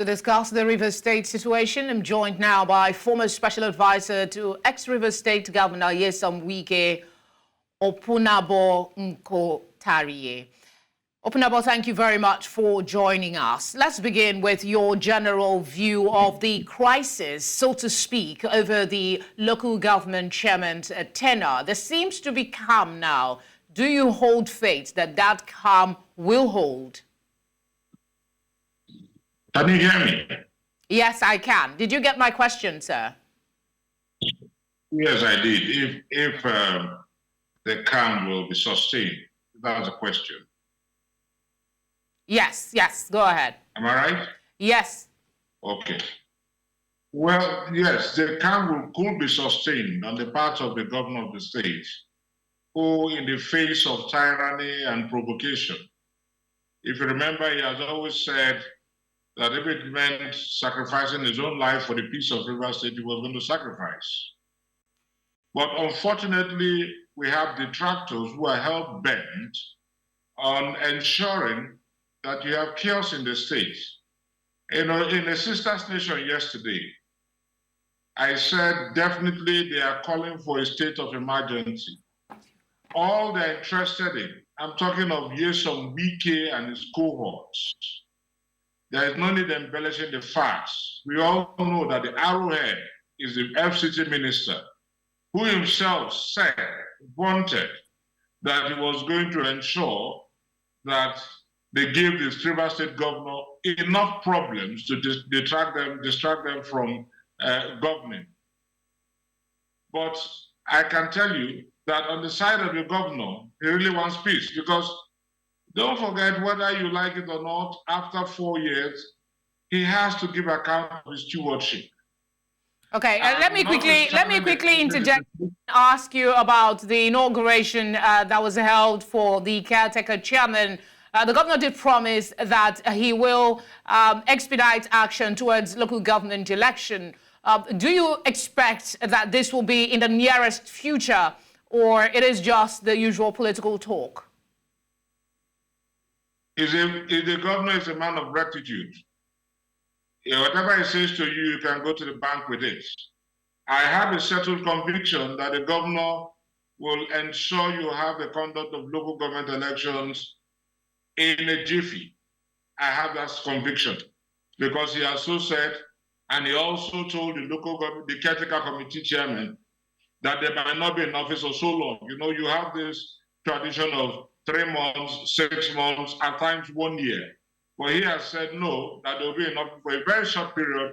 To discuss the Rivers State situation, I'm joined now by former Special Advisor to ex-Rivers State Governor Nyesom Wike, Opunabo Nkotarie. Opunabo, thank you very much for joining us. Let's begin with your general view of the crisis, so to speak, over the local government chairman's tenure. There seems to be calm now. Do you hold faith that that calm will hold? Can you hear me? Yes, I can. Did you get my question, sir? Yes, I did. If the calm will be sustained, that was a question. Yes, go ahead. Am I right? Yes. Okay. Well, yes, the calm could be sustained on the part of the governor of the state, who, in the face of tyranny and provocation, if you remember, he has always said that if it meant sacrificing his own life for the peace of Rivers State, he was going to sacrifice. But unfortunately, we have detractors who are hell-bent on ensuring that you have chaos in the state. You know, in a sister nation yesterday, I said definitely they are calling for a state of emergency. All they're interested in, I'm talking of Nyesom Wike and his cohorts. There is no need embellishing the facts. We all know that the arrowhead is the FCT minister, who himself said, wanted, that he was going to ensure that they give the Rivers State governor enough problems to distract them from governing. But I can tell you that on the side of the governor, he really wants peace, because don't forget, whether you like it or not, after 4 years, he has to give account of his stewardship. Okay, let me quickly interject and ask you about the inauguration that was held for the caretaker chairman. The governor did promise that he will expedite action towards local government election. Do you expect that this will be in the nearest future, or it is just the usual political talk? If the governor is a man of rectitude, whatever he says to you, you can go to the bank with it. I have a settled conviction that the governor will ensure you have the conduct of local government elections in a jiffy. I have that conviction because he has so said, and he also told the caretaker committee chairman that they might not be in office for so long. You know, you have this tradition of 3 months, 6 months, at times 1 year. But he has said no, that they will be in office for a very short period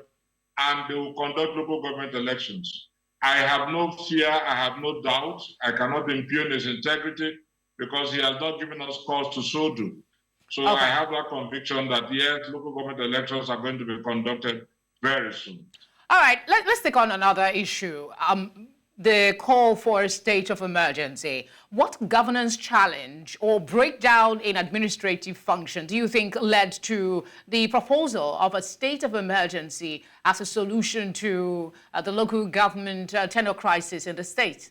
and they will conduct local government elections. I have no fear, I have no doubt. I cannot impugn his integrity because he has not given us cause to so do. So okay. I have that conviction that yes, local government elections are going to be conducted very soon. All right, let's take on another issue. The call for a state of emergency. What governance challenge or breakdown in administrative function do you think led to the proposal of a state of emergency as a solution to the local government tenure crisis in the state?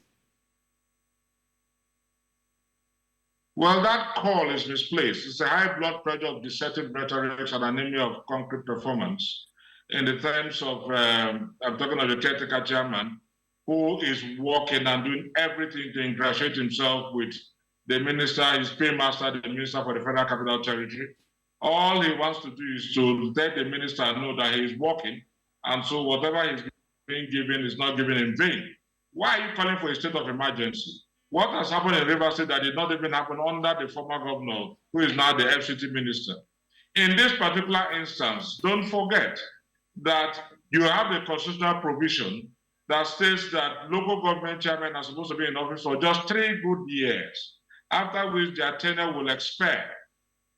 Well, that call is misplaced. It's a high blood pressure of deceptive rhetoric and anemia of concrete performance. In the terms of, I'm talking of the caretaker chairman, who is working and doing everything to ingratiate himself with the minister, his paymaster, the minister for the Federal Capital Territory. All he wants to do is to let the minister know that he is working, and so whatever he's being given is not given in vain. Why are you calling for a state of emergency? What has happened in Rivers State that did not even happen under the former governor, who is now the FCT minister? In this particular instance, don't forget that you have the constitutional provision that states that local government chairmen are supposed to be in office for just 3 good years, after which their tenure will expire.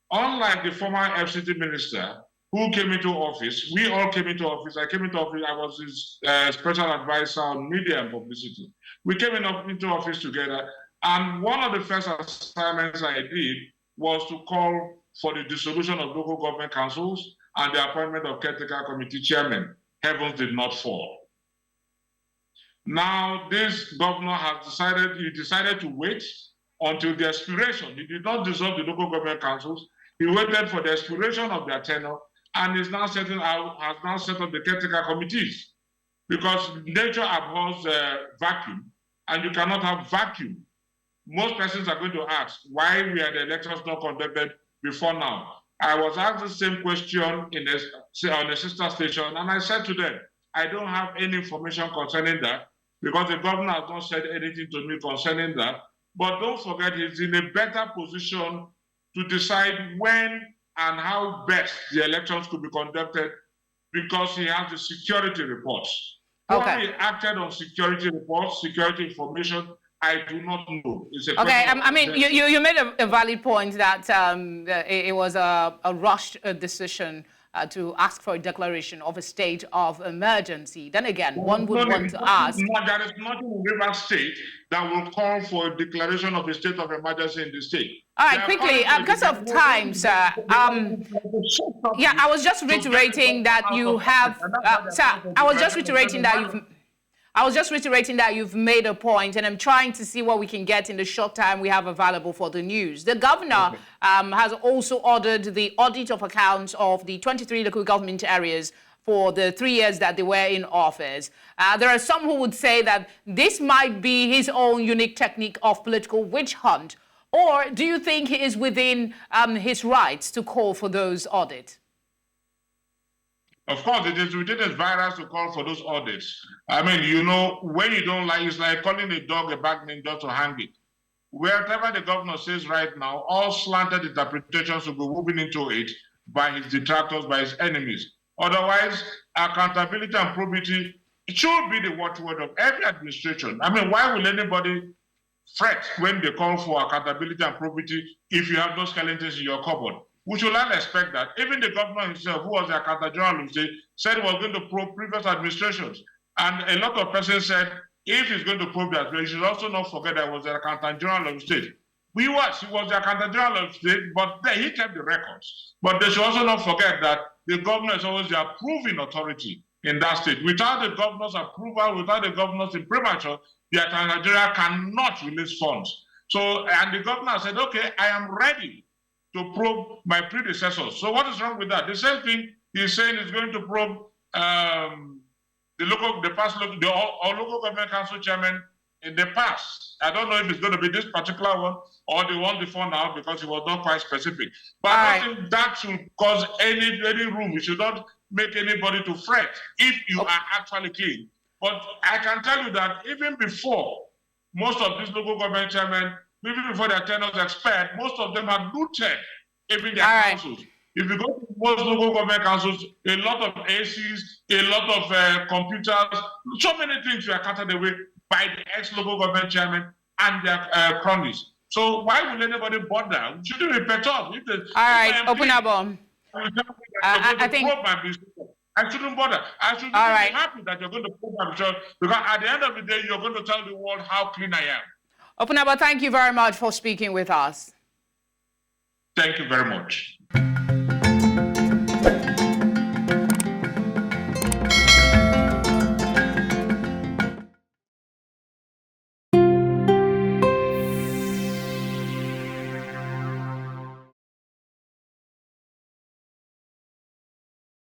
Unlike the former FCT minister who came into office, we all came into office. I came into office, I was his special advisor on media and publicity. We came into office together, and one of the first assignments I did was to call for the dissolution of local government councils and the appointment of caretaker committee chairmen. Heavens did not fall. Now, this governor has decided to wait until the expiration. He did not dissolve the local government councils. He waited for the expiration of their tenure and is now setting out, has now set up the caretaker committees, because nature abhors vacuum, and you cannot have vacuum. Most persons are going to ask why we had the elections not conducted before now. I was asked the same question on a sister station, and I said to them, I don't have any information concerning that, because the governor has not said anything to me concerning that. But don't forget, he's in a better position to decide when and how best the elections could be conducted, because he has the security reports. Okay. How he acted on security reports, security information, I do not know. Okay, I mean, you made a valid point that it was a rushed decision to ask for a declaration of a state of emergency. Then again, one would want to ask... There is nothing in River State that will call for a declaration of a state of emergency in the state. All right, quickly, because of time, sir. Yeah, I was just reiterating that you have... sir, I was just reiterating that you've made a point, and I'm trying to see what we can get in the short time we have available for the news. The governor has also ordered the audit of accounts of the 23 local government areas for the 3 years that they were in office. There are some who would say that this might be his own unique technique of political witch hunt. Or do you think he is within his rights to call for those audits? Of course, it is within his virus to call for those audits. I mean, you know, when you don't like, it's like calling a dog a bag named just to hang it. Wherever the governor says right now, all slanted interpretations will be moving into it by his detractors, by his enemies. Otherwise, accountability and probity, it should be the watchword of every administration. I mean, why will anybody fret when they call for accountability and probity if you have those skeletons in your cupboard? We should not expect that. Even the governor himself, who was the accountant general of the state, said he was going to probe previous administrations. And a lot of persons said, if he's going to probe that, he should also not forget that he was the accountant general of the state. He was the accountant general of the state, but he kept the records. But they should also not forget that the governor is always the approving authority in that state. Without the governor's approval, without the governor's imprimatur, the accountant general cannot release funds. So, and the governor said, okay, I am ready to probe my predecessors. So what is wrong with that? The same thing he's saying is going to probe the local government council chairman in the past. I don't know if it's going to be this particular one or the one before now, because it was not quite specific. But I don't think that should cause any room. We should not make anybody to fret if you are actually clean. But I can tell you that even before most of these local government chairmen, even before their tenures expired, most of them had looted even their councils. If you go to most local government councils, a lot of ACs, a lot of computers, so many things were carted away by the ex-local government chairman and their cronies. So why would anybody bother? We shouldn't be perturbed. All right, open up. I think... I shouldn't bother. I should be happy that you're going to probe my because at the end of the day, you're going to tell the world how clean I am. Opunabo, thank you very much for speaking with us. Thank you very much.